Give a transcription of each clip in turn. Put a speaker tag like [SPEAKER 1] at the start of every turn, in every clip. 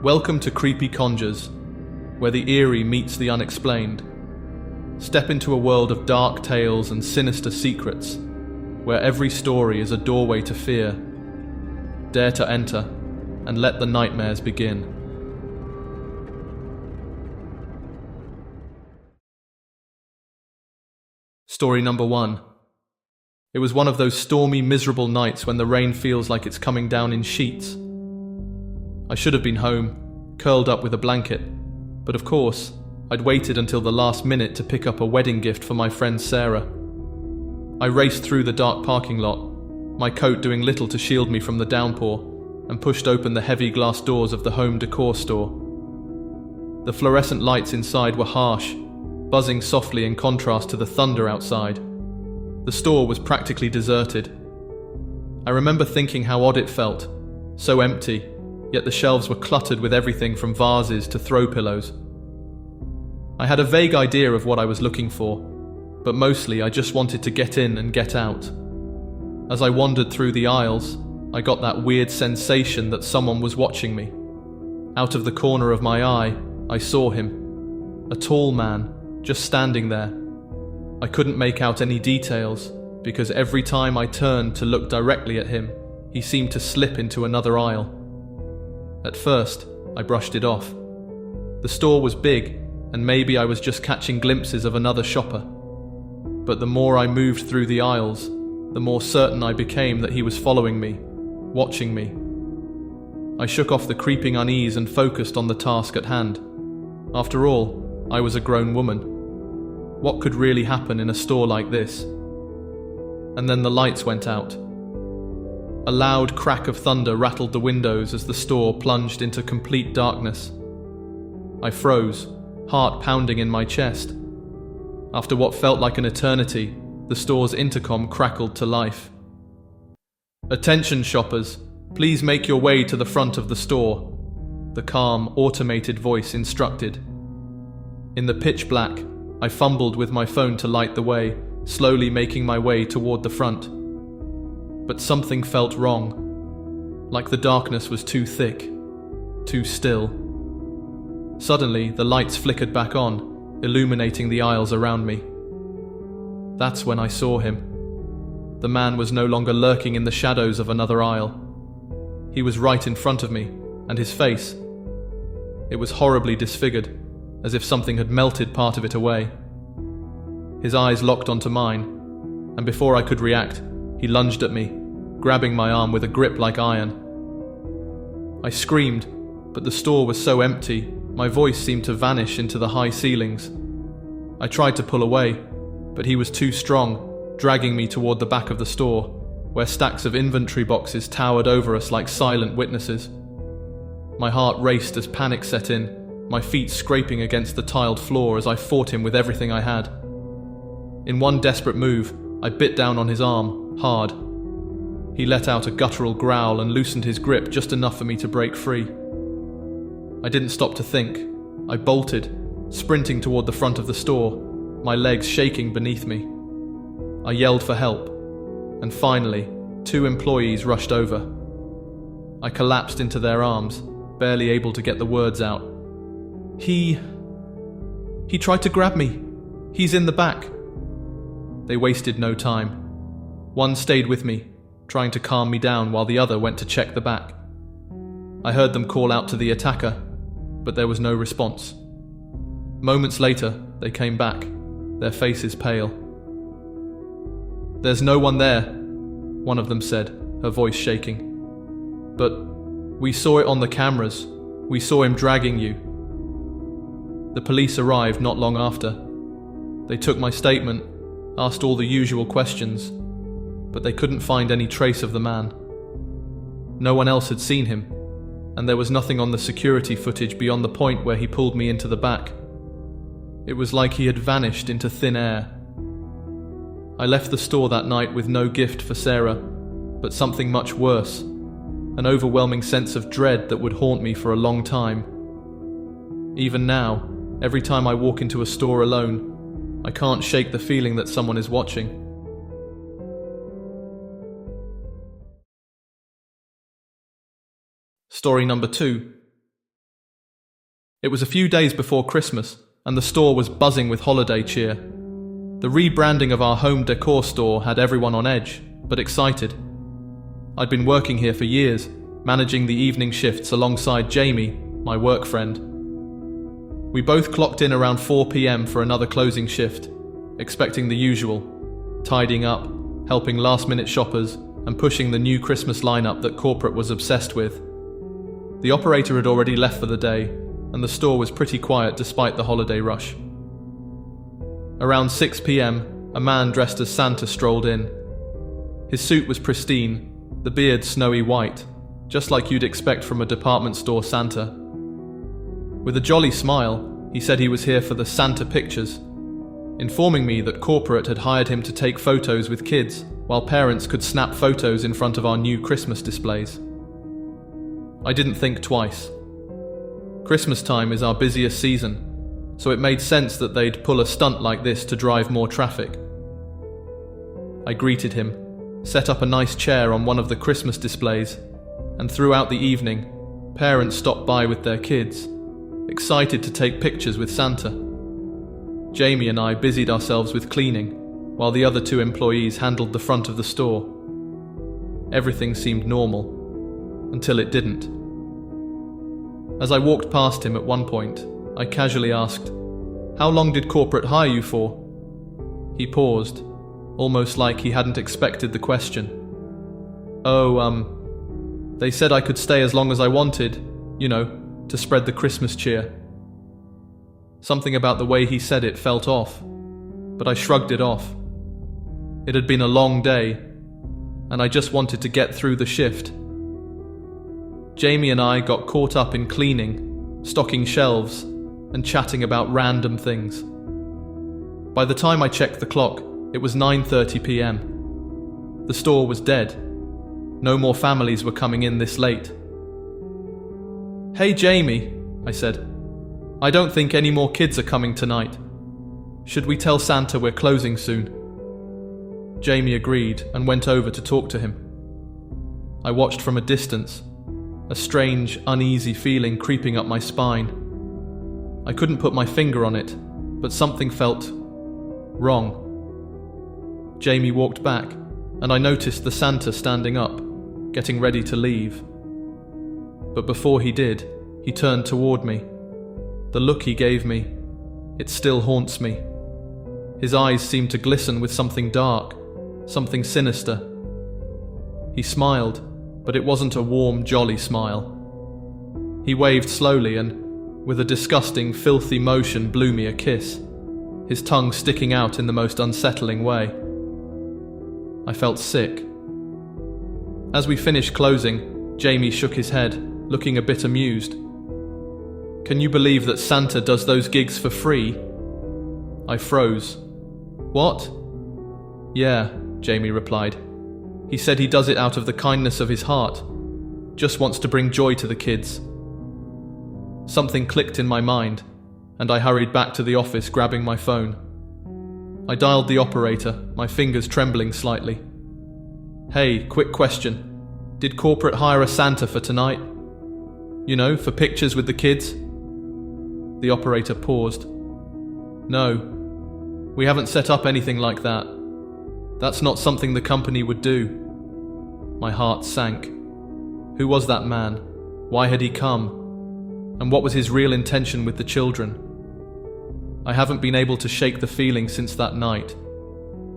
[SPEAKER 1] Welcome to Creepy Conjures, where the eerie meets the unexplained. Step into a world of dark tales and sinister secrets, where every story is a doorway to fear. Dare to enter, and let the nightmares begin. Story number 1. It was one of those stormy, miserable nights when the rain feels like it's coming down in sheets. I should have been home, curled up with a blanket, but of course, I'd waited until the last minute to pick up a wedding gift for my friend Sarah. I raced through the dark parking lot, my coat doing little to shield me from the downpour, and pushed open the heavy glass doors of the home decor store. The fluorescent lights inside were harsh, buzzing softly in contrast to the thunder outside. The store was practically deserted. I remember thinking how odd it felt, so empty, yet the shelves were cluttered with everything from vases to throw pillows. I had a vague idea of what I was looking for, but mostly I just wanted to get in and get out. As I wandered through the aisles, I got that weird sensation that someone was watching me. Out of the corner of my eye, I saw him. A tall man, just standing there. I couldn't make out any details, because every time I turned to look directly at him, he seemed to slip into another aisle. At first, I brushed it off. The store was big, and maybe I was just catching glimpses of another shopper. But the more I moved through the aisles, the more certain I became that he was following me, watching me. I shook off the creeping unease and focused on the task at hand. After all, I was a grown woman. What could really happen in a store like this? And then the lights went out. A loud crack of thunder rattled the windows as the store plunged into complete darkness. I froze, heart pounding in my chest. After what felt like an eternity, the store's intercom crackled to life. "Attention shoppers, please make your way to the front of the store," the calm, automated voice instructed. In the pitch black, I fumbled with my phone to light the way, slowly making my way toward the front. But something felt wrong, like the darkness was too thick, too still. Suddenly, the lights flickered back on, illuminating the aisles around me. That's when I saw him. The man was no longer lurking in the shadows of another aisle. He was right in front of me, and his face, it was horribly disfigured, as if something had melted part of it away. His eyes locked onto mine, and before I could react, he lunged at me, grabbing my arm with a grip like iron. I screamed, but the store was so empty, my voice seemed to vanish into the high ceilings. I tried to pull away, but he was too strong, dragging me toward the back of the store, where stacks of inventory boxes towered over us like silent witnesses. My heart raced as panic set in, my feet scraping against the tiled floor as I fought him with everything I had. In one desperate move, I bit down on his arm, hard. He let out a guttural growl and loosened his grip just enough for me to break free. I didn't stop to think. I bolted, sprinting toward the front of the store, my legs shaking beneath me. I yelled for help, and finally, 2 employees rushed over. I collapsed into their arms, barely able to get the words out. He tried to grab me. He's in the back." They wasted no time. One stayed with me, trying to calm me down while the other went to check the back. I heard them call out to the attacker, but there was no response. Moments later, they came back, their faces pale. "There's no one there," one of them said, her voice shaking. "But we saw it on the cameras. We saw him dragging you." The police arrived not long after. They took my statement, asked all the usual questions, but they couldn't find any trace of the man. No one else had seen him, and there was nothing on the security footage beyond the point where he pulled me into the back. It was like he had vanished into thin air. I left the store that night with no gift for Sarah, but something much worse, an overwhelming sense of dread that would haunt me for a long time. Even now, every time I walk into a store alone, I can't shake the feeling that someone is watching. Story number 2. It was a few days before Christmas, and the store was buzzing with holiday cheer. The rebranding of our home decor store had everyone on edge, but excited. I'd been working here for years, managing the evening shifts alongside Jamie, my work friend. We both clocked in around 4 p.m. for another closing shift, expecting the usual, tidying up, helping last-minute shoppers, and pushing the new Christmas lineup that corporate was obsessed with. The operator had already left for the day, and the store was pretty quiet despite the holiday rush. Around 6 p.m., a man dressed as Santa strolled in. His suit was pristine, the beard snowy white, just like you'd expect from a department store Santa. With a jolly smile, he said he was here for the Santa pictures, informing me that corporate had hired him to take photos with kids, while parents could snap photos in front of our new Christmas displays. I didn't think twice. Christmas time is our busiest season, so it made sense that they'd pull a stunt like this to drive more traffic. I greeted him, set up a nice chair on one of the Christmas displays, and throughout the evening, parents stopped by with their kids, excited to take pictures with Santa. Jamie and I busied ourselves with cleaning, while the other 2 employees handled the front of the store. Everything seemed normal, until it didn't. As I walked past him at one point, I casually asked, "How long did corporate hire you for?" He paused, almost like he hadn't expected the question. They said I could stay as long as I wanted, to spread the Christmas cheer." Something about the way he said it felt off, but I shrugged it off. It had been a long day, and I just wanted to get through the shift. Jamie and I got caught up in cleaning, stocking shelves, and chatting about random things. By the time I checked the clock, it was 9:30 p.m. The store was dead. No more families were coming in this late. "Hey Jamie," I said. "I don't think any more kids are coming tonight. Should we tell Santa we're closing soon?" Jamie agreed and went over to talk to him. I watched from a distance, a strange, uneasy feeling creeping up my spine. I couldn't put my finger on it, but something felt wrong. Jamie walked back, and I noticed the Santa standing up, getting ready to leave. But before he did, he turned toward me. The look he gave me, it still haunts me. His eyes seemed to glisten with something dark, something sinister. He smiled, but it wasn't a warm, jolly smile. He waved slowly and, with a disgusting, filthy motion, blew me a kiss, his tongue sticking out in the most unsettling way. I felt sick. As we finished closing, Jamie shook his head, looking a bit amused. "Can you believe that Santa does those gigs for free?" I froze. "What?" "Yeah," Jamie replied. "He said he does it out of the kindness of his heart. Just wants to bring joy to the kids." Something clicked in my mind, and I hurried back to the office grabbing my phone. I dialed the operator, my fingers trembling slightly. "Hey, quick question. Did corporate hire a Santa for tonight? For pictures with the kids?" The operator paused. "No, we haven't set up anything like that. That's not something the company would do." My heart sank. Who was that man? Why had he come? And what was his real intention with the children? I haven't been able to shake the feeling since that night.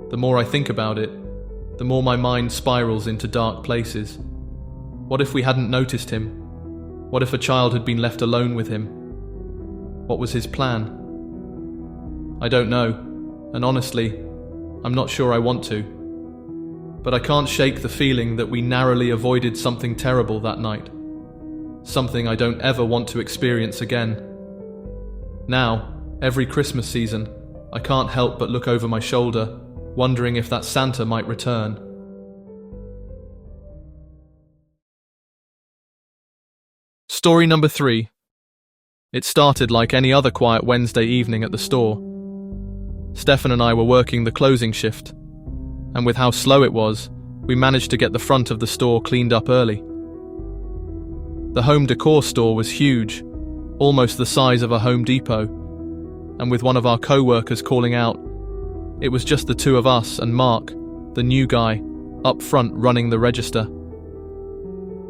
[SPEAKER 1] The more I think about it, the more my mind spirals into dark places. What if we hadn't noticed him? What if a child had been left alone with him? What was his plan? I don't know, and honestly, I'm not sure I want to. But I can't shake the feeling that we narrowly avoided something terrible that night. Something I don't ever want to experience again. Now, every Christmas season, I can't help but look over my shoulder, wondering if that Santa might return. Story number 3. It started like any other quiet Wednesday evening at the store. Stefan and I were working the closing shift, and with how slow it was, we managed to get the front of the store cleaned up early. The home decor store was huge, almost the size of a Home Depot, and with one of our co-workers calling out. It was just the two of us and Mark, the new guy, up front running the register.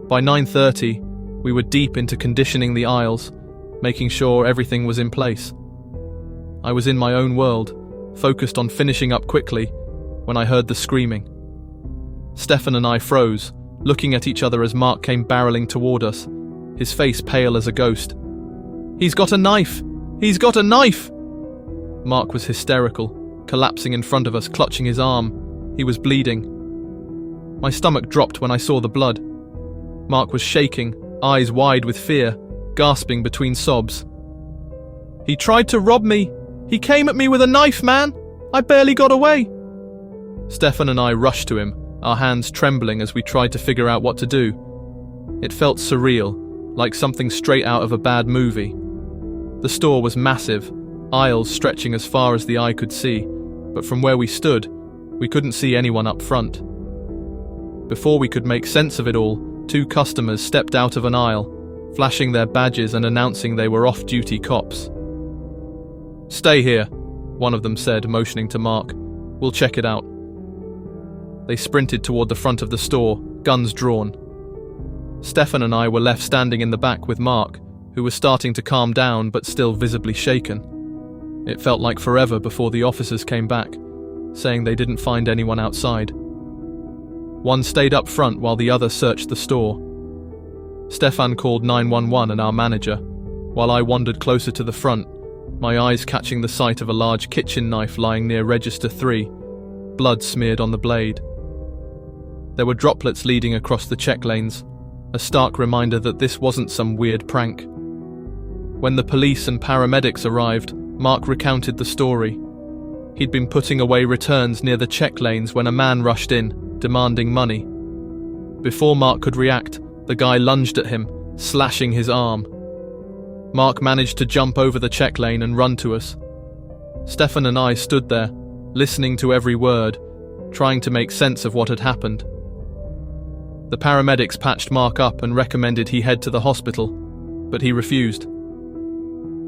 [SPEAKER 1] By 9:30, we were deep into conditioning the aisles, making sure everything was in place. I was in my own world, focused on finishing up quickly, when I heard the screaming. Stefan and I froze, looking at each other as Mark came barreling toward us, his face pale as a ghost. "He's got a knife! He's got a knife!" Mark was hysterical, collapsing in front of us, clutching his arm. He was bleeding. My stomach dropped when I saw the blood. Mark was shaking, eyes wide with fear, gasping between sobs. "He tried to rob me! He came at me with a knife, man! I barely got away!" Stefan and I rushed to him, our hands trembling as we tried to figure out what to do. It felt surreal, like something straight out of a bad movie. The store was massive, aisles stretching as far as the eye could see, but from where we stood, we couldn't see anyone up front. Before we could make sense of it all, two customers stepped out of an aisle, flashing their badges and announcing they were off-duty cops. "Stay here," one of them said, motioning to Mark. "We'll check it out." They sprinted toward the front of the store, guns drawn. Stefan and I were left standing in the back with Mark, who was starting to calm down but still visibly shaken. It felt like forever before the officers came back, saying they didn't find anyone outside. One stayed up front while the other searched the store. Stefan called 911 and our manager, while I wandered closer to the front, my eyes catching the sight of a large kitchen knife lying near Register 3, blood smeared on the blade. There were droplets leading across the check lanes, a stark reminder that this wasn't some weird prank. When the police and paramedics arrived, Mark recounted the story. He'd been putting away returns near the check lanes when a man rushed in, demanding money. Before Mark could react, the guy lunged at him, slashing his arm. Mark managed to jump over the check lane and run to us. Stefan and I stood there, listening to every word, trying to make sense of what had happened. The paramedics patched Mark up and recommended he head to the hospital, but he refused.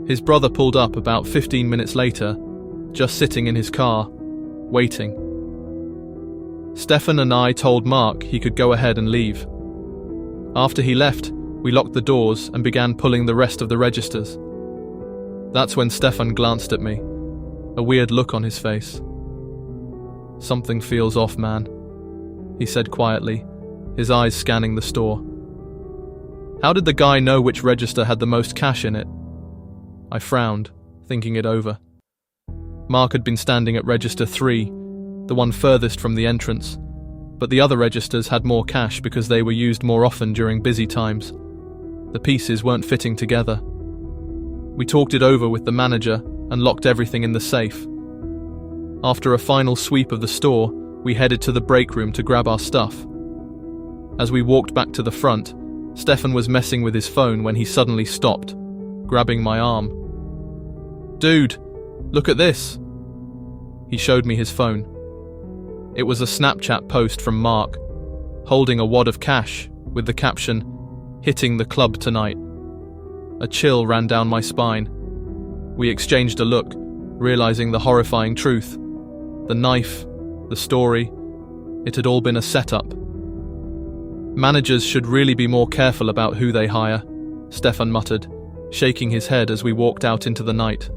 [SPEAKER 1] His brother pulled up about 15 minutes later, just sitting in his car, waiting. Stefan and I told Mark he could go ahead and leave. After he left, we locked the doors and began pulling the rest of the registers. That's when Stefan glanced at me, a weird look on his face. "Something feels off, man," he said quietly, his eyes scanning the store. "How did the guy know which register had the most cash in it?" I frowned, thinking it over. Mark had been standing at Register 3, the one furthest from the entrance, but the other registers had more cash because they were used more often during busy times. The pieces weren't fitting together. We talked it over with the manager and locked everything in the safe. After a final sweep of the store, we headed to the break room to grab our stuff. As we walked back to the front, Stefan was messing with his phone when he suddenly stopped, grabbing my arm. "Dude, look at this." He showed me his phone. It was a Snapchat post from Mark, holding a wad of cash with the caption, "Hitting the club tonight." A chill ran down my spine. We exchanged a look, realizing the horrifying truth. The knife, the story, it had all been a setup. "Managers should really be more careful about who they hire," Stefan muttered, shaking his head as we walked out into the night.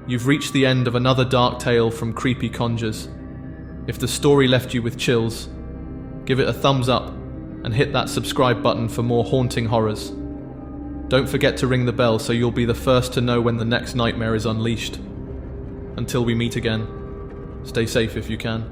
[SPEAKER 1] You've reached the end of another dark tale from Creepy Conjures. If the story left you with chills, give it a thumbs up and hit that subscribe button for more haunting horrors. Don't forget to ring the bell so you'll be the first to know when the next nightmare is unleashed. Until we meet again, stay safe if you can.